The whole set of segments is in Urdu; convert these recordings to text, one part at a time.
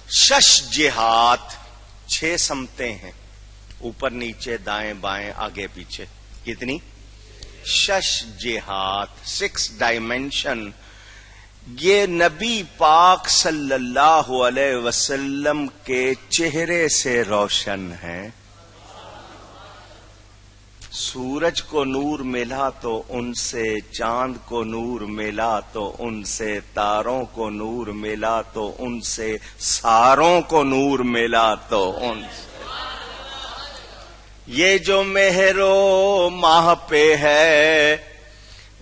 شش جہات 6 سمتیں ہیں، اوپر نیچے دائیں بائیں آگے پیچھے. کتنی؟ 6 جہات، 6 ڈائمینشن. یہ نبی پاک صلی اللہ علیہ وسلم کے چہرے سے روشن ہیں. سورج کو نور ملا تو ان سے، چاند کو نور ملا تو ان سے، تاروں کو نور ملا تو ان سے، ساروں کو نور ملا تو ان سے. یہ جو مہر و ماہ پہ ہے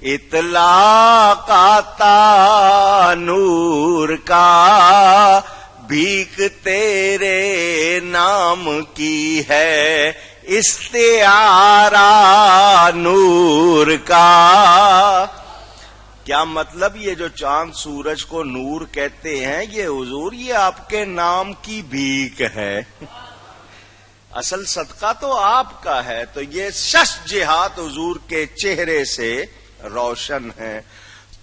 اطلاق آتا نور کا، بھیک تیرے نام کی ہے استعارہ نور کا. کیا مطلب؟ یہ جو چاند سورج کو نور کہتے ہیں، یہ حضور یہ آپ کے نام کی بھیک ہے، اصل صدقہ تو آپ کا ہے. تو یہ 6 جہات حضور کے چہرے سے روشن ہیں.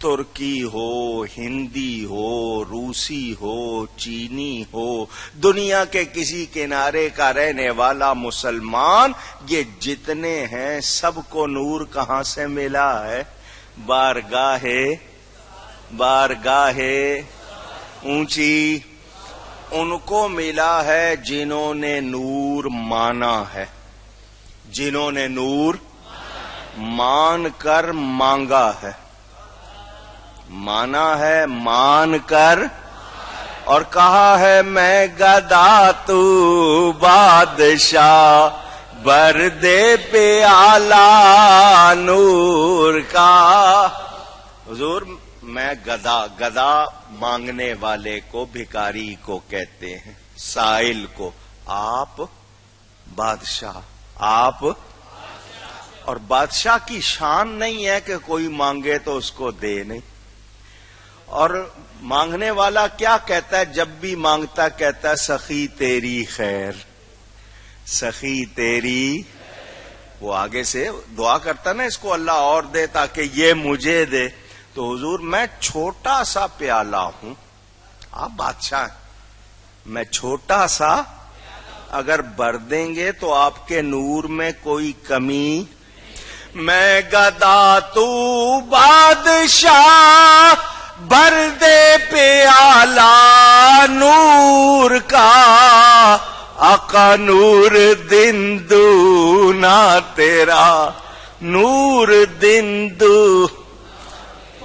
ترکی ہو، ہندی ہو، روسی ہو، چینی ہو، دنیا کے کسی کنارے کا رہنے والا مسلمان، یہ جتنے ہیں سب کو نور کہاں سے ملا ہے؟ بارگاہ اونچی ان کو ملا ہے جنہوں نے نور مانا ہے، جنہوں نے نور مان کر مانگا ہے. مانا ہے، مان کر، اور کہا ہے میں گدا تو بادشاہ، بردے پہ آلہ نور کا. حضور میں گدا مانگنے والے کو، بھکاری کو کہتے ہیں، سائل کو. آپ بادشاہ، آپ. اور بادشاہ کی شان نہیں ہے کہ کوئی مانگے تو اس کو دے نہیں. اور مانگنے والا کیا کہتا ہے جب بھی مانگتا؟ کہتا ہے سخی تیری خیر، سخی تیری. وہ آگے سے دعا کرتا نا اس کو اللہ اور دے تاکہ یہ مجھے دے. تو حضور میں چھوٹا سا پیالہ ہوں، آپ بادشاہ ہیں، میں چھوٹا سا، اگر بھر دیں گے تو آپ کے نور میں کوئی کمی. میں گدا تو بادشاہ، بردے پہ آلہ نور کا. آقا نور دن دونا تیرا، نور دن دو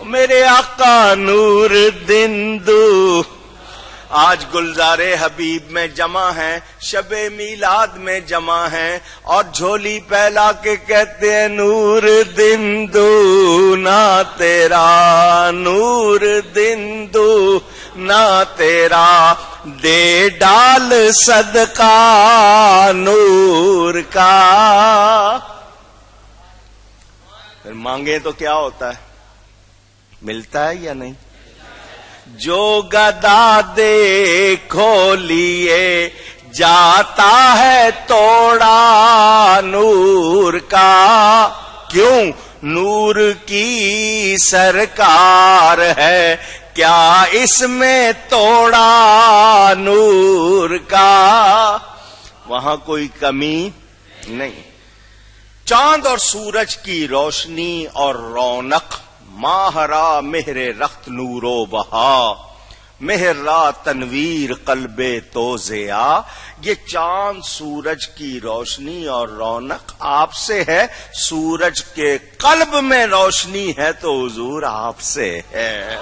میرے آقا، نور دن دو. آج گلزار حبیب میں جمع ہیں، شب میلاد میں جمع ہیں، اور جھولی پھیلا کے کہتے ہیں نور دن دو نا تیرا، نور دن دو نا تیرا، دے ڈال صدقہ نور کا. پھر مانگے تو کیا ہوتا ہے؟ ملتا ہے یا نہیں؟ جو گدا دے کھولیے جاتا ہے توڑا نور کا. کیوں؟ نور کی سرکار ہے، کیا اس میں توڑا نور کا؟ وہاں کوئی کمی نہیں. چاند اور سورج کی روشنی اور رونق، ماہرا مہر رخت نور و بہا، مہر را تنویر قلب تو ضیا. یہ چاند سورج کی روشنی اور رونق آپ سے ہے، سورج کے قلب میں روشنی ہے تو حضور آپ سے ہے.